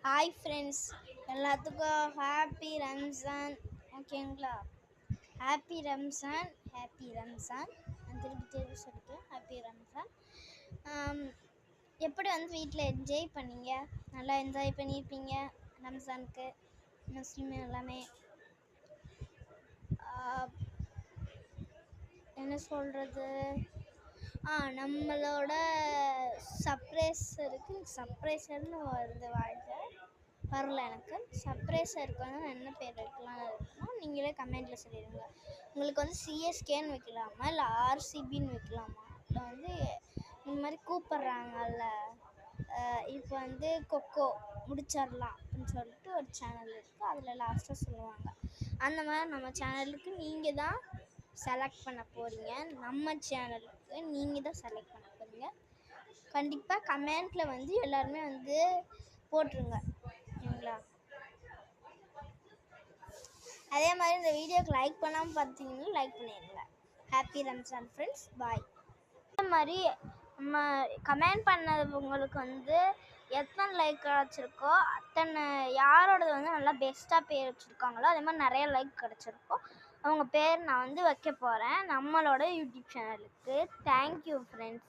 Hi friends, எல்லாத்துக்கும் happy Ramzan. ஓகேங்களா? Happy Ramzan, happy Ramzan. நான் திருப்பி சொல்லிட்டேன், ஹாப்பி ரம்ஜான். எப்படி வீட்டில் என்ஜாய் பண்ணீங்க? நல்லா என்ஜாய் பண்ணியிருப்பீங்க ரம்ஜானுக்கு. முஸ்லீம் எல்லாமே என்ன சொல்கிறது, நம்மளோட சர்ப்ரைசர்னு வருது வாழ்க்கை வரல. எனக்கு சர்ப்ரைசருக்கு என்ன பேர் வைக்கலாம்னு இருக்குன்னா நீங்களே கமெண்ட்டில் சொல்லிடுங்க. உங்களுக்கு சிஎஸ்கேன்னு வைக்கலாமா, இல்லை ஆர்சிபின்னு வைக்கலாமா, இல்லை இந்த மாதிரி கூப்பிட்றாங்கல்ல, இப்போ கொக்கோ முடிச்சிடலாம் அப்படின்னு சொல்லிட்டு ஒரு சேனல் இருக்குது, அதில் லாஸ்ட்டாக சொல்லுவாங்க. அந்த மாதிரி நம்ம சேனலுக்கு நீங்கள் தான் செலக்ட் பண்ண போகிறீங்க. நம்ம சேனலுக்கு நீங்கள் தான் செலக்ட் பண்ண போகிறீங்க. கண்டிப்பாக கமெண்ட்டில் எல்லாருமே போட்டுருங்க, ஓகேங்களா? அதே மாதிரி இந்த வீடியோக்கு லைக் பண்ணாமல் பார்த்தீங்கன்னா லைக் பண்ணிடுங்க. ஹாப்பி ரம்ஜான் ஃப்ரெண்ட்ஸ், பாய். அதே மாதிரி நம்ம கமெண்ட் பண்ணவங்களுக்கு எத்தனை லைக் கிடச்சிருக்கோ அத்தனை யாரோடது நல்லா பெஸ்ட்டாக பேர் வச்சுருக்காங்களோ அதே மாதிரி நிறைய லைக் கிடச்சிருக்கோ அவங்க பேர் நான் வைக்க போகிறேன் நம்மளோட யூடியூப் சேனலுக்கு. Thank you friends.